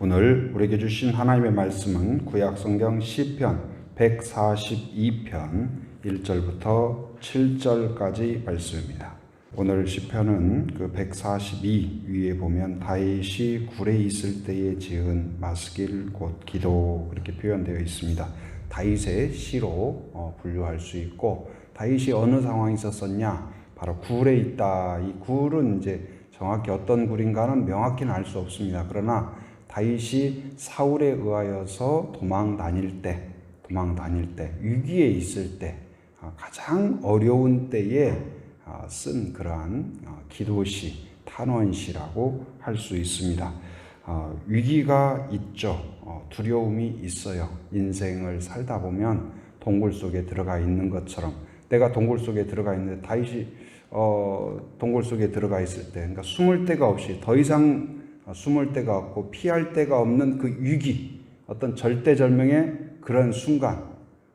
오늘 우리에게 주신 하나님의 말씀은 구약성경 시편 142편 1절부터 7절까지 말씀입니다. 오늘 시편은 그 142 위에 보면 다윗이 굴에 있을 때에 지은 마스길 곧 기도 그렇게 표현되어 있습니다. 다윗의 시로 분류할 수 있고, 다윗이 어느 상황에 있었었냐? 바로 굴에 있다. 이 굴은 이제 정확히 어떤 굴인가는 명확히는 알 수 없습니다. 그러나 다윗이 사울에 의하여서 도망 다닐 때, 위기에 있을 때, 가장 어려운 때에 쓴 그러한 기도시, 탄원시라고 할 수 있습니다. 위기가 있죠. 두려움이 있어요. 인생을 살다 보면 동굴 속에 들어가 있는 것처럼, 내가 동굴 속에 들어가 있는데 다윗이 동굴 속에 들어가 있을 때, 그러니까 숨을 데가 없이 더 이상 숨을 데가 없고 피할 데가 없는 그 위기, 어떤 절대절명의 그런 순간.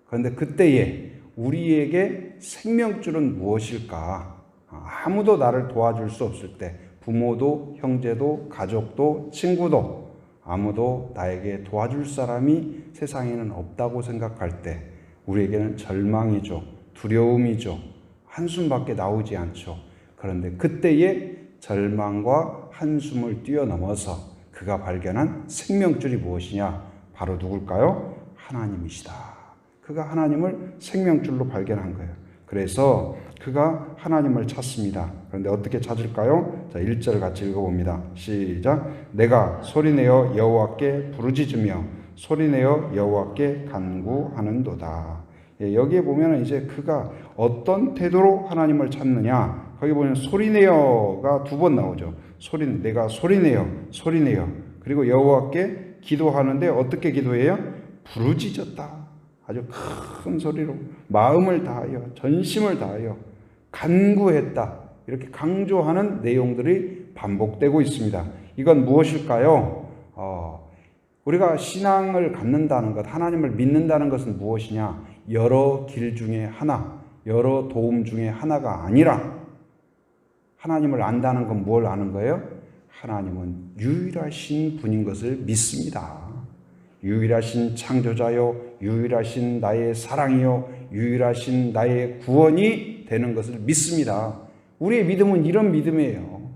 그런데 그때에 우리에게 생명줄은 무엇일까? 아무도 나를 도와줄 수 없을 때, 부모도 형제도 가족도 친구도 아무도 나에게 도와줄 사람이 세상에는 없다고 생각할 때 우리에게는 절망이죠. 두려움이죠. 한숨밖에 나오지 않죠. 그런데 그때에 절망과 한숨을 뛰어넘어서 그가 발견한 생명줄이 무엇이냐? 바로 누굴까요? 하나님이시다. 그가 하나님을 생명줄로 발견한 거예요. 그래서 그가 하나님을 찾습니다. 그런데 어떻게 찾을까요? 자, 1절 같이 읽어봅니다. 시작. 내가 소리내어 여호와께 부르짖으며 소리내어 여호와께 간구하는도다. 여기에 보면 이제 그가 어떤 태도로 하나님을 찾느냐? 거기 보면 소리내어가 2번 나오죠. 내가 소리내어. 그리고 여호와께 기도하는데 어떻게 기도해요? 부르짖었다. 아주 큰 소리로 마음을 다하여 전심을 다하여 간구했다. 이렇게 강조하는 내용들이 반복되고 있습니다. 이건 무엇일까요? 우리가 신앙을 갖는다는 것, 하나님을 믿는다는 것은 무엇이냐? 여러 길 중에 하나, 여러 도움 중에 하나가 아니라 하나님을 안다는 건 뭘 아는 거예요? 하나님은 유일하신 분인 것을 믿습니다. 유일하신 창조자요, 유일하신 나의 사랑이요, 유일하신 나의 구원이 되는 것을 믿습니다. 우리의 믿음은 이런 믿음이에요.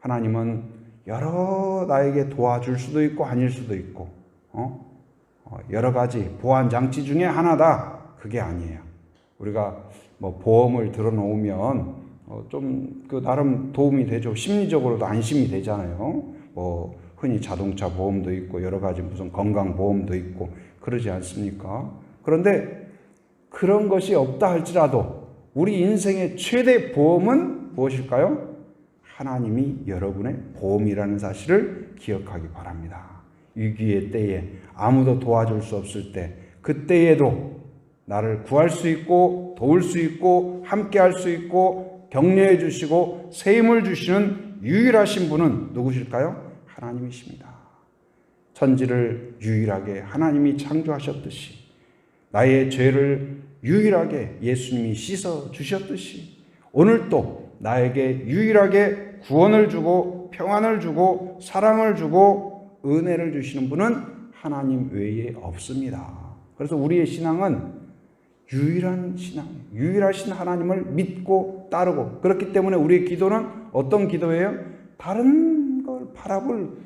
하나님은 나에게 도와줄 수도 있고 아닐 수도 있고, 여러 가지 보완 장치 중에 하나다. 그게 아니에요. 우리가 보험을 들어놓으면 좀 나름 도움이 되죠. 심리적으로도 안심이 되잖아요. 흔히 자동차 보험도 있고 여러 가지 무슨 건강 보험도 있고 그러지 않습니까? 그런데 그런 것이 없다 할지라도 우리 인생의 최대 보험은 무엇일까요? 하나님이 여러분의 보험이라는 사실을 기억하기 바랍니다. 위기의 때에 아무도 도와줄 수 없을 때, 그때에도 나를 구할 수 있고 도울 수 있고 함께 할 수 있고 격려해 주시고 새 힘을 주시는 유일하신 분은 누구실까요? 하나님이십니다. 천지를 유일하게 하나님이 창조하셨듯이, 나의 죄를 유일하게 예수님이 씻어 주셨듯이, 오늘도 나에게 유일하게 구원을 주고 평안을 주고 사랑을 주고 은혜를 주시는 분은 하나님 외에 없습니다. 그래서 우리의 신앙은 유일한 신앙, 유일하신 하나님을 믿고 따르고, 그렇기 때문에 우리의 기도는 어떤 기도예요? 다른 걸 바라볼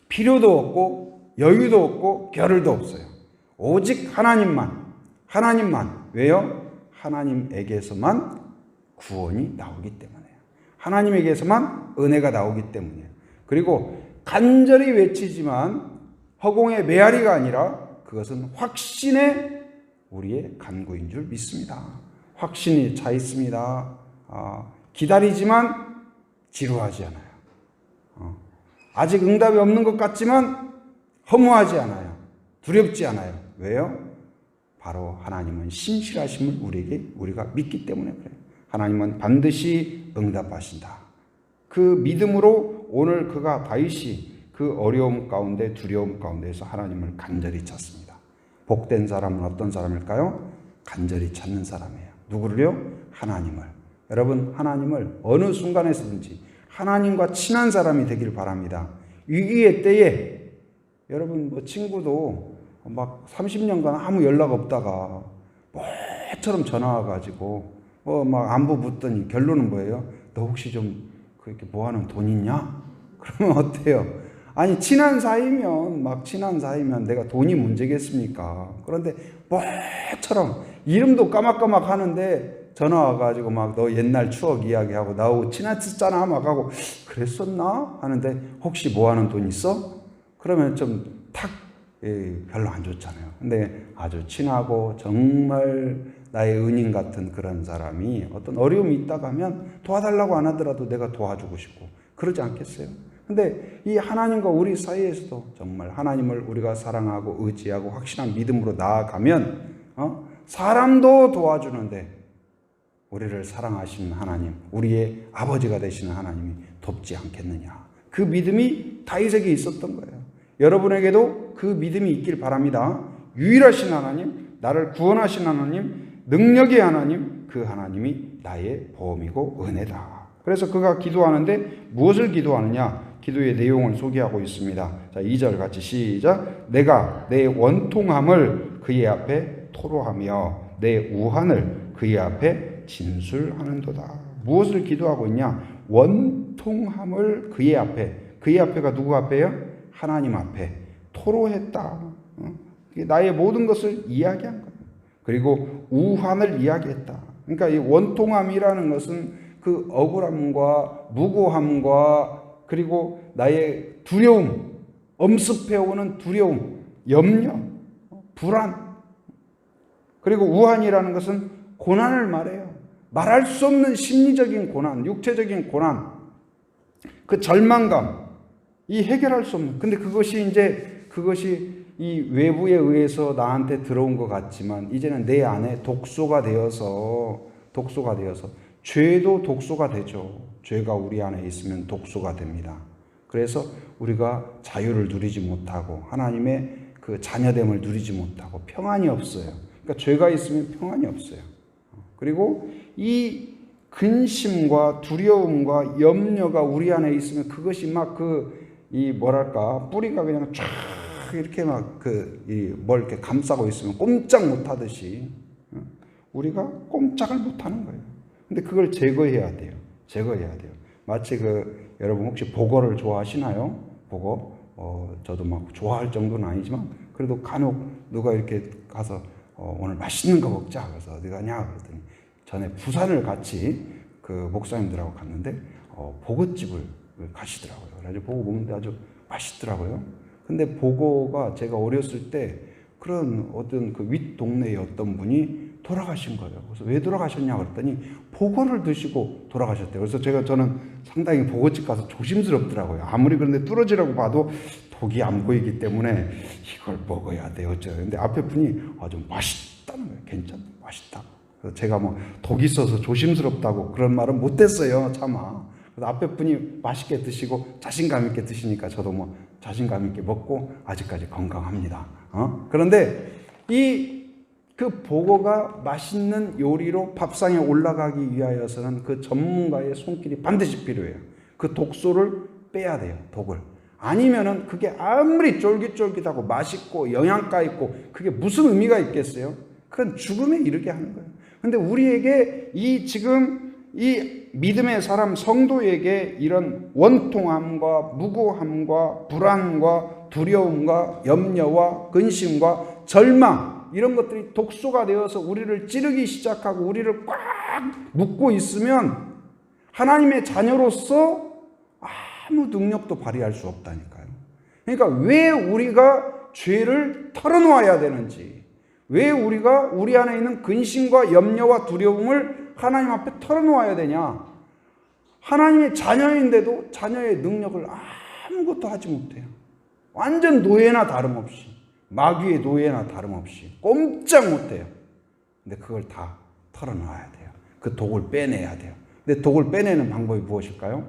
필요도 없고 여유도 없고 겨를도 없어요. 오직 하나님만. 왜요? 하나님에게서만 구원이 나오기 때문에요. 하나님에게서만 은혜가 나오기 때문이에요. 그리고 간절히 외치지만 허공의 메아리가 아니라 그것은 확신의 우리의 간구인 줄 믿습니다. 확신이 차 있습니다. 기다리지만 지루하지 않아요. 아직 응답이 없는 것 같지만 허무하지 않아요. 두렵지 않아요. 왜요? 바로 하나님은 신실하심을 우리가 믿기 때문에 그래요. 하나님은 반드시 응답하신다. 그 믿음으로 오늘 다윗이 그 어려움 가운데 두려움 가운데에서 하나님을 간절히 찾습니다. 복된 사람은 어떤 사람일까요? 간절히 찾는 사람이에요. 누구를요? 하나님을. 여러분, 하나님을 어느 순간에서든지 하나님과 친한 사람이 되길 바랍니다. 위기의 때에 여러분 뭐 친구도 막 30년간 아무 연락 없다가 뭐처럼 전화 와가지고 막 안부 묻더니 결론은 뭐예요? 너 혹시 좀 그렇게 모아놓은 돈 있냐? 그러면 어때요? 아니 친한 사이면 내가 돈이 문제겠습니까? 그런데 뭐처럼 이름도 까막까막 하는데 전화 와가지고 막 너 옛날 추억 이야기하고 나하고 친했었잖아 막 하고 그랬었나? 하는데 혹시 모아놓은 돈 있어? 그러면 좀 탁 별로 안 좋잖아요. 근데 아주 친하고 정말 나의 은인 같은 그런 사람이 어떤 어려움이 있다고 하면 도와달라고 안 하더라도 내가 도와주고 싶고 그러지 않겠어요? 근데 이 하나님과 우리 사이에서도 정말 하나님을 우리가 사랑하고 의지하고 확신한 믿음으로 나아가면 사람도 도와주는데 우리를 사랑하시는 하나님, 우리의 아버지가 되시는 하나님이 돕지 않겠느냐. 그 믿음이 다윗에게 있었던 거예요. 여러분에게도 그 믿음이 있길 바랍니다. 유일하신 하나님, 나를 구원하신 하나님, 능력의 하나님, 그 하나님이 나의 보험이고 은혜다. 그래서 그가 기도하는데 무엇을 기도하느냐? 기도의 내용을 소개하고 있습니다. 자, 2절 같이 시작. 내가 내 원통함을 그의 앞에 토로하며 내 우한을 그의 앞에 진술하는도다. 무엇을 기도하고 있냐? 원통함을 그의 앞에가 누구 앞에요? 하나님 앞에 토로했다. 나의 모든 것을 이야기한 거예요. 그리고 우환을 이야기했다. 그러니까 이 원통함이라는 것은 그 억울함과 무고함과 그리고 나의 두려움, 엄습해오는 두려움, 염려, 불안. 그리고 우환이라는 것은 고난을 말해요. 말할 수 없는 심리적인 고난, 육체적인 고난, 그 절망감, 이 해결할 수 없는. 근데 그것이 이 외부에 의해서 나한테 들어온 것 같지만 이제는 내 안에 독소가 되어서 죄도 독소가 되죠. 죄가 우리 안에 있으면 독소가 됩니다. 그래서 우리가 자유를 누리지 못하고 하나님의 그 자녀됨을 누리지 못하고 평안이 없어요. 그러니까 죄가 있으면 평안이 없어요. 그리고 이 근심과 두려움과 염려가 우리 안에 있으면 그것이 막 뿌리가 그냥 쫙 이렇게 뭘 이렇게 감싸고 있으면 꼼짝 못 하듯이 우리가 꼼짝을 못 하는 거예요. 근데 그걸 제거해야 돼요. 마치 여러분 혹시 보거를 좋아하시나요? 보거? 저도 막 좋아할 정도는 아니지만 그래도 간혹 누가 이렇게 가서 오늘 맛있는 거 먹자. 그래서 어디 가냐? 그랬더니 전에 부산을 같이 그 목사님들하고 갔는데 보거집을 가시더라고요. 그래서 보고 먹는데 아주 맛있더라고요. 근데 보거가 제가 어렸을 때 그런 어떤 그 윗 동네의 어떤 분이 돌아가신 거예요. 그래서 왜 돌아가셨냐 그랬더니 보거를 드시고 돌아가셨대요. 그래서 저는 상당히 보거집 가서 조심스럽더라고요. 아무리 그런데 뚫어지라고 봐도 독이 안 보이기 때문에 이걸 먹어야 돼요. 근데 앞에 분이 아주 맛있다는 거예요. 괜찮다. 맛있다. 그래서 제가 뭐 독이 있어서 조심스럽다고 그런 말은 못했어요. 차마. 그래서 앞에 분이 맛있게 드시고 자신감 있게 드시니까 저도 뭐 자신감 있게 먹고 아직까지 건강합니다. 그런데 그 보거가 맛있는 요리로 밥상에 올라가기 위하여서는 그 전문가의 손길이 반드시 필요해요. 그 독소를 빼야 돼요. 독을. 아니면은 그게 아무리 쫄깃쫄깃하고 맛있고 영양가 있고 그게 무슨 의미가 있겠어요? 그건 죽음에 이르게 하는 거예요. 근데 우리에게 지금 이 믿음의 사람 성도에게 이런 원통함과 무고함과 불안과 두려움과 염려와 근심과 절망 이런 것들이 독소가 되어서 우리를 찌르기 시작하고 우리를 꽉 묶고 있으면 하나님의 자녀로서 아무 능력도 발휘할 수 없다니까요. 그러니까 왜 우리가 죄를 털어놓아야 되는지, 왜 우리가 우리 안에 있는 근심과 염려와 두려움을 하나님 앞에 털어놓아야 되냐? 하나님의 자녀인데도 자녀의 능력을 아무것도 하지 못해요. 완전 노예나 다름없이, 마귀의 노예나 다름없이 꼼짝 못해요. 근데 그걸 다 털어놔야 돼요. 그 독을 빼내야 돼요. 근데 독을 빼내는 방법이 무엇일까요?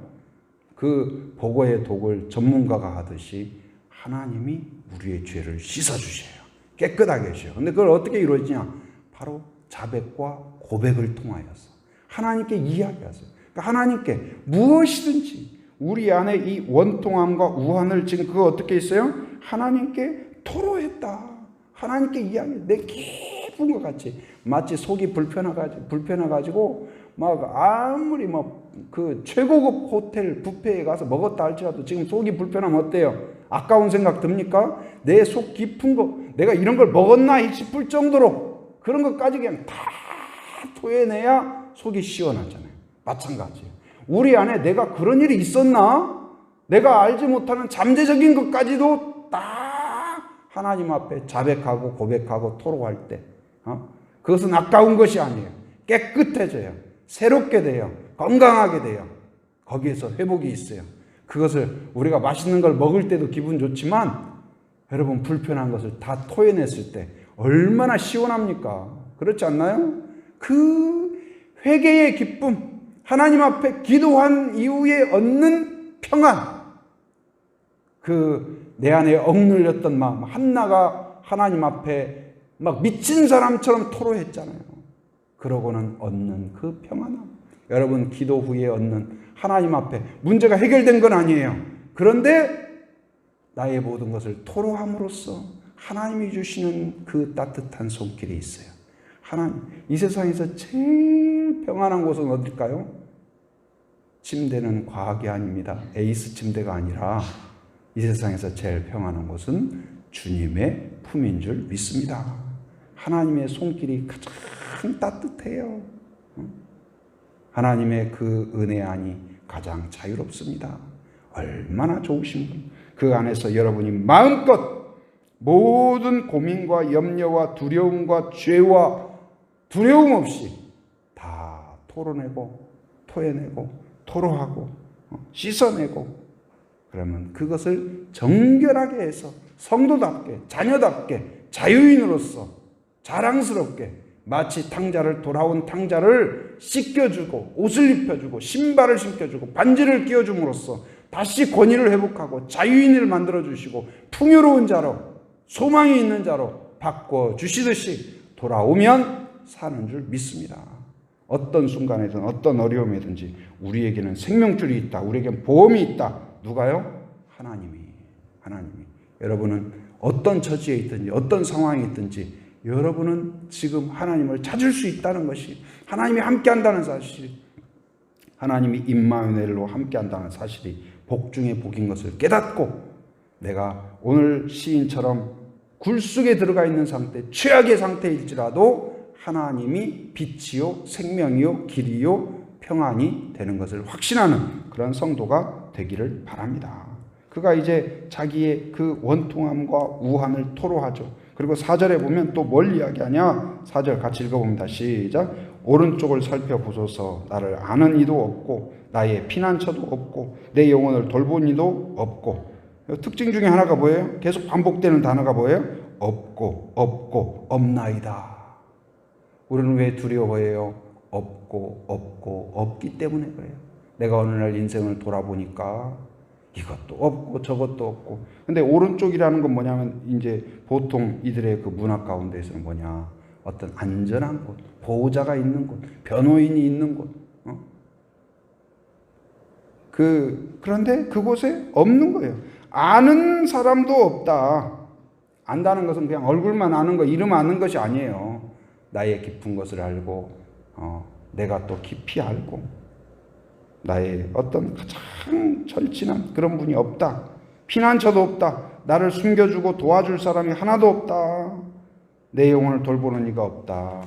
그 보고의 독을 전문가가 하듯이 하나님이 우리의 죄를 씻어주셔요. 깨끗하게 해주셔요. 근데 그걸 어떻게 이루어지냐? 바로 자백과 고백을 통하여서 하나님께 이야기하세요. 그러니까 하나님께 무엇이든지 우리 안에 이 원통함과 우환을 지금 그거 어떻게 있어요? 하나님께 토로했다. 하나님께 이야기, 내 깊은 것 같이. 마치 속이 불편해가지고, 막 아무리 그 최고급 호텔 뷔페에 가서 먹었다 할지라도 지금 속이 불편하면 어때요? 아까운 생각 듭니까? 내 속 깊은 거, 내가 이런 걸 먹었나 싶을 정도로 그런 것까지 그냥 다 토해내야 속이 시원하잖아요. 마찬가지예요. 우리 안에 내가 그런 일이 있었나? 내가 알지 못하는 잠재적인 것까지도 딱 하나님 앞에 자백하고 고백하고 토로할 때, 그것은 아까운 것이 아니에요. 깨끗해져요. 새롭게 돼요. 건강하게 돼요. 거기에서 회복이 있어요. 그것을 우리가 맛있는 걸 먹을 때도 기분 좋지만 여러분 불편한 것을 다 토해냈을 때 얼마나 시원합니까? 그렇지 않나요? 그 회개의 기쁨, 하나님 앞에 기도한 이후에 얻는 평안, 그 내 안에 억눌렸던 마음, 한나가 하나님 앞에 막 미친 사람처럼 토로했잖아요. 그러고는 얻는 그 평안함. 여러분 기도 후에 얻는 하나님 앞에 문제가 해결된 건 아니에요. 그런데 나의 모든 것을 토로함으로써 하나님이 주시는 그 따뜻한 손길이 있어요. 하나님, 이 세상에서 제일 평안한 곳은 어딜까요? 침대는 과학이 아닙니다. 에이스 침대가 아니라 이 세상에서 제일 평안한 곳은 주님의 품인 줄 믿습니다. 하나님의 손길이 가장 따뜻해요. 하나님의 그 은혜 안이 가장 자유롭습니다. 얼마나 좋으신 분. 그 안에서 여러분이 마음껏 모든 고민과 염려와 두려움과 죄와 두려움 없이 다 토로내고 토해내고 토로하고 씻어내고, 그러면 그것을 정결하게 해서 성도답게 자녀답게 자유인으로서 자랑스럽게 마치 돌아온 탕자를 씻겨주고 옷을 입혀주고 신발을 신겨주고 반지를 끼워줌으로써 다시 권위를 회복하고 자유인을 만들어주시고 풍요로운 자로 소망이 있는 자로 바꿔주시듯이 돌아오면 사는 줄 믿습니다. 어떤 순간에든 어떤 어려움이든지 우리에게는 생명줄이 있다. 우리에게는 보험이 있다. 누가요? 하나님이. 여러분은 어떤 처지에 있든지 어떤 상황에 있든지 여러분은 지금 하나님을 찾을 수 있다는 것이, 하나님이 함께한다는 사실, 하나님이 임마누엘로 함께한다는 사실이 복 중에 복인 것을 깨닫고, 내가 오늘 시인처럼 굴속에 들어가 있는 상태, 최악의 상태일지라도 하나님이 빛이요 생명이요 길이요 평안이 되는 것을 확신하는 그런 성도가 되기를 바랍니다. 그가 이제 자기의 그 원통함과 우함을 토로하죠. 그리고 4절에 보면 또 뭘 이야기하냐? 4절 같이 읽어봅니다. 시작. 오른쪽을 살펴보소서. 나를 아는 이도 없고 나의 피난처도 없고 내 영혼을 돌본 이도 없고. 특징 중에 하나가 뭐예요? 계속 반복되는 단어가 뭐예요? 없고 없나이다. 우리는 왜 두려워해요? 없고 없기 때문에 그래요. 내가 어느 날 인생을 돌아보니까 이것도 없고 저것도 없고. 근데 오른쪽이라는 건 뭐냐면 이제 보통 이들의 그 문화 가운데서는 뭐냐, 어떤 안전한 곳, 보호자가 있는 곳, 변호인이 있는 곳. 그런데 그곳에 없는 거예요. 아는 사람도 없다. 안다는 것은 그냥 얼굴만 아는 거, 이름 아는 것이 아니에요. 나의 깊은 것을 알고 내가 또 깊이 알고 나의 어떤 가장 절친한 그런 분이 없다. 피난처도 없다. 나를 숨겨주고 도와줄 사람이 하나도 없다. 내 영혼을 돌보는 이가 없다.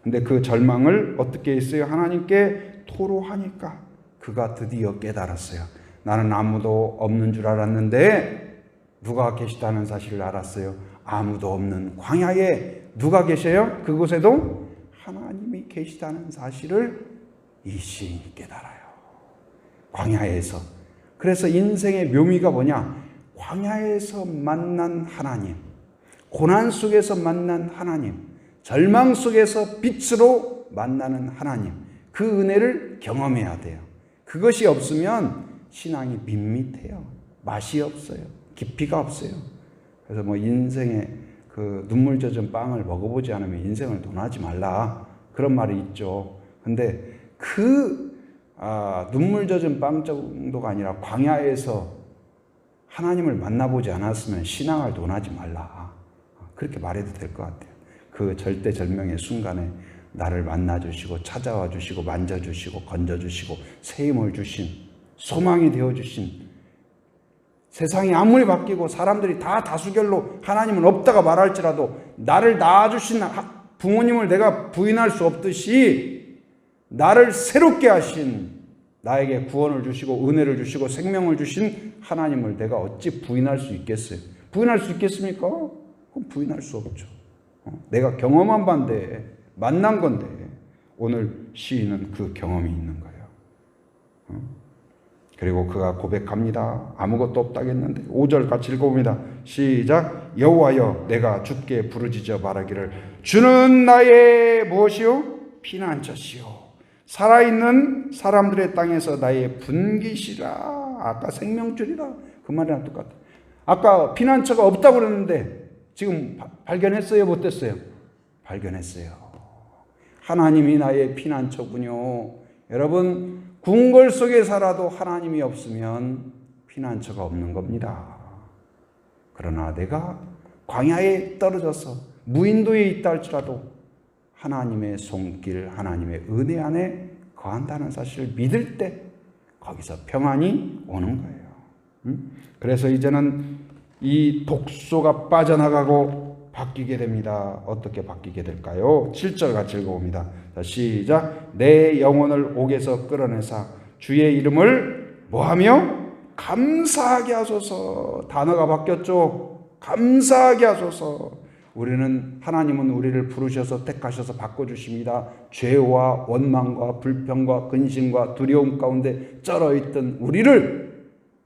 근데 그 절망을 어떻게 했어요? 하나님께 토로하니까 그가 드디어 깨달았어요. 나는 아무도 없는 줄 알았는데 누가 계시다는 사실을 알았어요. 아무도 없는 광야에 누가 계셔요? 그곳에도 하나님이 계시다는 사실을 이 시인이 깨달아요. 광야에서. 그래서 인생의 묘미가 뭐냐? 광야에서 만난 하나님, 고난 속에서 만난 하나님, 절망 속에서 빛으로 만나는 하나님, 그 은혜를 경험해야 돼요. 그것이 없으면 신앙이 밋밋해요. 맛이 없어요. 깊이가 없어요. 그래서 인생에 그 눈물 젖은 빵을 먹어보지 않으면 인생을 논하지 말라, 그런 말이 있죠. 근데 눈물 젖은 빵 정도가 아니라 광야에서 하나님을 만나보지 않았으면 신앙을 논하지 말라. 그렇게 말해도 될 것 같아요. 그 절대절명의 순간에 나를 만나주시고 찾아와 주시고 만져주시고 건져주시고 세임을 주신, 소망이 되어주신, 세상이 아무리 바뀌고 사람들이 다 다수결로 하나님은 없다가 말할지라도 나를 낳아주신 부모님을 내가 부인할 수 없듯이 나를 새롭게 하신, 나에게 구원을 주시고 은혜를 주시고 생명을 주신 하나님을 내가 어찌 부인할 수 있겠어요? 부인할 수 있겠습니까? 그럼 부인할 수 없죠. 내가 경험한 바인데, 만난 건데, 오늘 시인은 그 경험이 있는 거예요. 그리고 그가 고백합니다. 아무것도 없다겠는데 5절 같이 읽어봅니다. 시작. 여호와여, 내가 주께 부르짖어 말하기를 주는 나의 무엇이요? 피난처시요, 살아있는 사람들의 땅에서 나의 분깃이라. 아까 생명줄이라 그 말이랑 똑같아. 아까 피난처가 없다고 그랬는데 지금 발견했어요? 못했어요? 발견했어요. 하나님이 나의 피난처군요. 여러분, 궁궐 속에 살아도 하나님이 없으면 피난처가 없는 겁니다. 그러나 내가 광야에 떨어져서 무인도에 있다 할지라도 하나님의 손길, 하나님의 은혜 안에 거한다는 사실을 믿을 때 거기서 평안이 오는 거예요. 그래서 이제는 이 독소가 빠져나가고 바뀌게 됩니다. 어떻게 바뀌게 될까요? 7절 같이 읽어봅니다. 자, 시작. 내 영혼을 옥에서 끌어내사 주의 이름을 뭐하며? 감사하게 하소서. 단어가 바뀌었죠. 감사하게 하소서. 하나님은 우리를 부르셔서 택하셔서 바꿔주십니다. 죄와 원망과 불평과 근심과 두려움 가운데 쩔어있던 우리를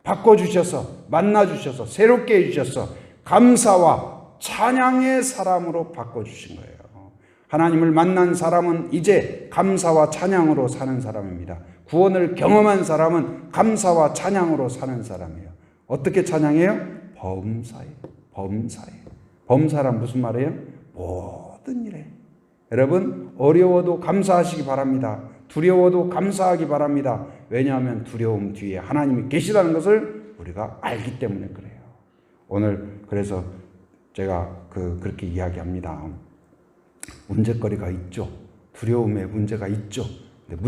바꿔주셔서, 만나주셔서, 새롭게 해주셔서 감사와 찬양의 사람으로 바꿔주신 거예요. 하나님을 만난 사람은 이제 감사와 찬양으로 사는 사람입니다. 구원을 경험한 사람은 감사와 찬양으로 사는 사람이에요. 어떻게 찬양해요? 범사에. 범사란 무슨 말이에요? 모든 일에. 여러분, 어려워도 감사하시기 바랍니다. 두려워도 감사하기 바랍니다. 왜냐하면 두려움 뒤에 하나님이 계시다는 것을 우리가 알기 때문에 그래요. 오늘 그래서 제가 그렇게 이야기합니다. 문제거리가 있죠. 두려움에 문제가 있죠. 근데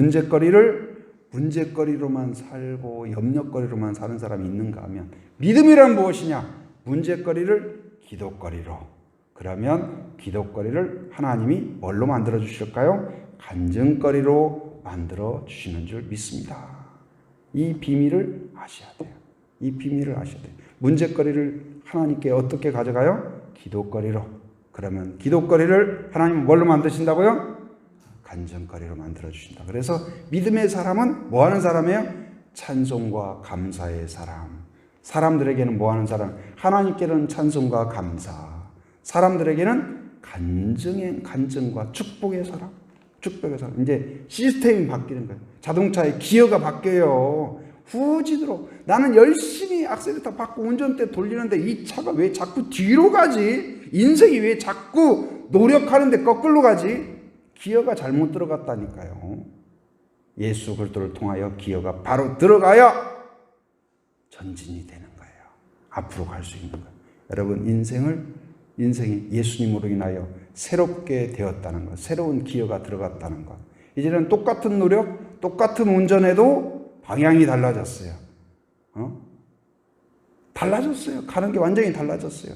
문제거리로만 살고 염려거리로만 사는 사람이 있는가 하면, 믿음이란 무엇이냐? 문제거리를 기도거리로. 그러면 기도거리를 하나님이 뭘로 만들어 주실까요? 간증거리로 만들어 주시는 줄 믿습니다. 이 비밀을 아셔야 돼요. 이 비밀을 아셔야 돼요. 문제거리를 하나님께 어떻게 가져가요? 기도거리로. 그러면 기도거리를 하나님은 뭘로 만드신다고요? 간증거리로 만들어 주신다. 그래서 믿음의 사람은 뭐 하는 사람이에요? 찬송과 감사의 사람. 사람들에게는 뭐 하는 사람? 하나님께는 찬송과 감사. 사람들에게는 간증과 축복의 사람. 축복의 사람. 이제 시스템이 바뀌는 거예요. 자동차의 기어가 바뀌어요. 후지도록. 나는 열심히 악셀레터 밟고 운전대 돌리는데 이 차가 왜 자꾸 뒤로 가지? 인생이 왜 자꾸 노력하는데 거꾸로 가지? 기어가 잘못 들어갔다니까요. 예수 그리스도를 통하여 기어가 바로 들어가야 전진이 되는 거예요. 앞으로 갈 수 있는 거예요. 여러분, 인생이 예수님으로 인하여 새롭게 되었다는 것, 새로운 기어가 들어갔다는 것. 이제는 똑같은 노력, 똑같은 운전에도 방향이 달라졌어요. 달라졌어요. 가는 게 완전히 달라졌어요.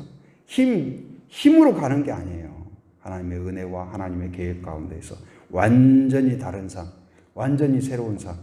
힘으로 가는 게 아니에요. 하나님의 은혜와 하나님의 계획 가운데서 완전히 다른 삶, 완전히 새로운 삶,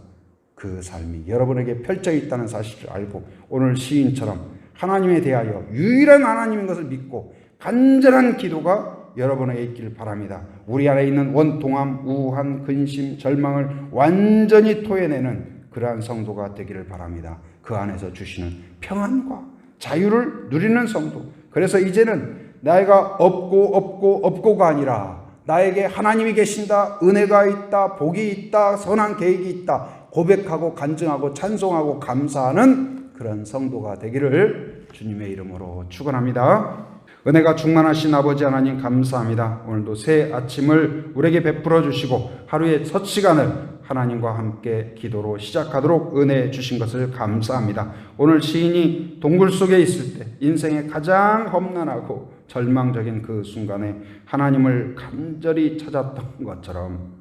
그 삶이 여러분에게 펼쳐 있다는 사실을 알고 오늘 시인처럼 하나님에 대하여 유일한 하나님인 것을 믿고 간절한 기도가 여러분에게 있기를 바랍니다. 우리 안에 있는 원통함, 우한, 근심, 절망을 완전히 토해내는 그러한 성도가 되기를 바랍니다. 그 안에서 주시는 평안과 자유를 누리는 성도. 그래서 이제는 내가 없고가 아니라 나에게 하나님이 계신다, 은혜가 있다, 복이 있다, 선한 계획이 있다, 고백하고 간증하고 찬송하고 감사하는 그런 성도가 되기를 주님의 이름으로 축원합니다. 은혜가 충만하신 아버지 하나님 감사합니다. 오늘도 새 아침을 우리에게 베풀어 주시고 하루의 첫 시간을 하나님과 함께 기도로 시작하도록 은혜 주신 것을 감사합니다. 오늘 시인이 동굴 속에 있을 때 인생의 가장 험난하고 절망적인 그 순간에 하나님을 간절히 찾았던 것처럼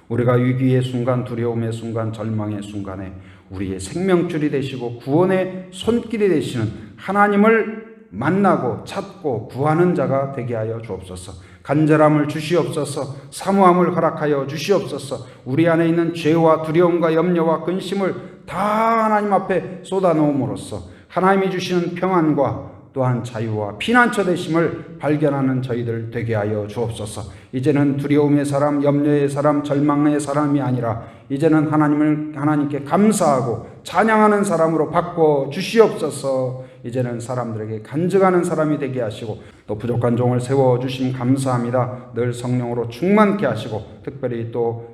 우리가 위기의 순간, 두려움의 순간, 절망의 순간에 우리의 생명줄이 되시고 구원의 손길이 되시는 하나님을 만나고 찾고 구하는 자가 되게 하여 주옵소서. 간절함을 주시옵소서. 사모함을 허락하여 주시옵소서. 우리 안에 있는 죄와 두려움과 염려와 근심을 다 하나님 앞에 쏟아놓음으로써 하나님이 주시는 평안과 또한 자유와 피난처 되심을 발견하는 저희들 되게 하여 주옵소서. 이제는 두려움의 사람, 염려의 사람, 절망의 사람이 아니라 이제는 하나님께 감사하고 찬양하는 사람으로 바꿔 주시옵소서. 이제는 사람들에게 간증하는 사람이 되게 하시고 또 부족한 종을 세워주심 감사합니다. 늘 성령으로 충만케 하시고 특별히 또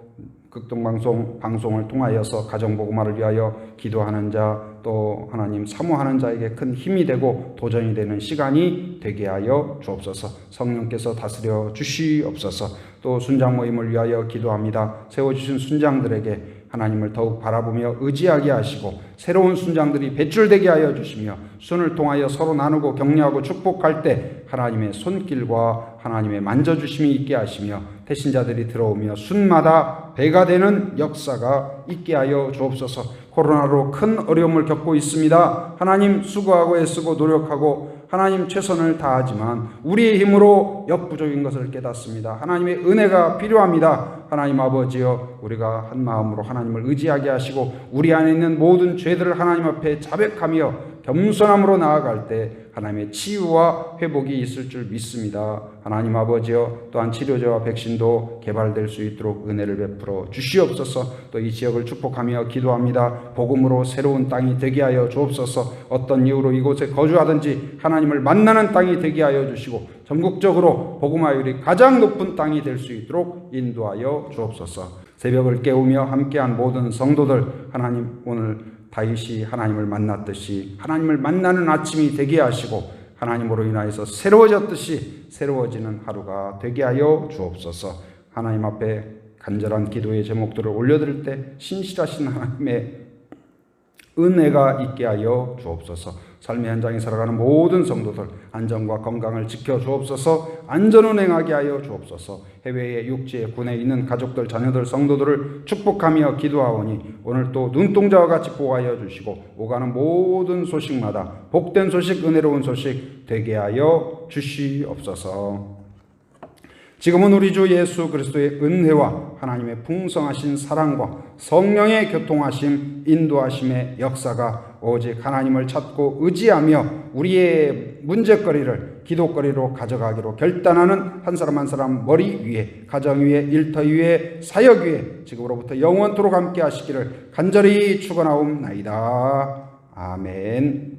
극동방송을 통하여서 가정복음화를 위하여 기도하는 자, 또 하나님 사모하는 자에게 큰 힘이 되고 도전이 되는 시간이 되게 하여 주옵소서. 성령께서 다스려 주시옵소서. 또 순장 모임을 위하여 기도합니다. 세워주신 순장들에게 하나님을 더욱 바라보며 의지하게 하시고 새로운 순장들이 배출되게 하여 주시며 순을 통하여 서로 나누고 격려하고 축복할 때 하나님의 손길과 하나님의 만져주심이 있게 하시며 태신자들이 들어오며 순마다 배가 되는 역사가 있게 하여 주옵소서. 코로나로 큰 어려움을 겪고 있습니다. 하나님 수고하고 애쓰고 노력하고 하나님 최선을 다하지만 우리의 힘으로 역부족인 것을 깨닫습니다. 하나님의 은혜가 필요합니다. 하나님 아버지여, 우리가 한 마음으로 하나님을 의지하게 하시고 우리 안에 있는 모든 죄들을 하나님 앞에 자백하며 겸손함으로 나아갈 때 하나님의 치유와 회복이 있을 줄 믿습니다. 하나님 아버지여, 또한 치료제와 백신도 개발될 수 있도록 은혜를 베풀어 주시옵소서. 또 이 지역을 축복하며 기도합니다. 복음으로 새로운 땅이 되게 하여 주옵소서. 어떤 이유로 이곳에 거주하든지 하나님을 만나는 땅이 되게 하여 주시고 전국적으로 복음화율이 가장 높은 땅이 될 수 있도록 인도하여 주옵소서. 새벽을 깨우며 함께한 모든 성도들, 하나님 오늘 다윗이 하나님을 만났듯이 하나님을 만나는 아침이 되게 하시고 하나님으로 인하여서 새로워졌듯이 새로워지는 하루가 되게 하여 주옵소서. 하나님 앞에 간절한 기도의 제목들을 올려드릴 때 신실하신 하나님의 은혜가 있게 하여 주옵소서. 삶의 현장에 살아가는 모든 성도들 안전과 건강을 지켜 주옵소서. 안전운행하게 하여 주옵소서. 해외에 육지에 군에 있는 가족들 자녀들 성도들을 축복하며 기도하오니 오늘 또 눈동자와 같이 보호하여 주시고 오가는 모든 소식마다 복된 소식 은혜로운 소식 되게 하여 주시옵소서. 지금은 우리 주 예수 그리스도의 은혜와 하나님의 풍성하신 사랑과 성령의 교통하심 인도하심의 역사가 오직 하나님을 찾고 의지하며 우리의 문제거리를 기도거리로 가져가기로 결단하는 한 사람 한 사람 머리 위에, 가정 위에, 일터 위에, 사역 위에 지금으로부터 영원토록 함께 하시기를 간절히 축원하옵나이다. 아멘.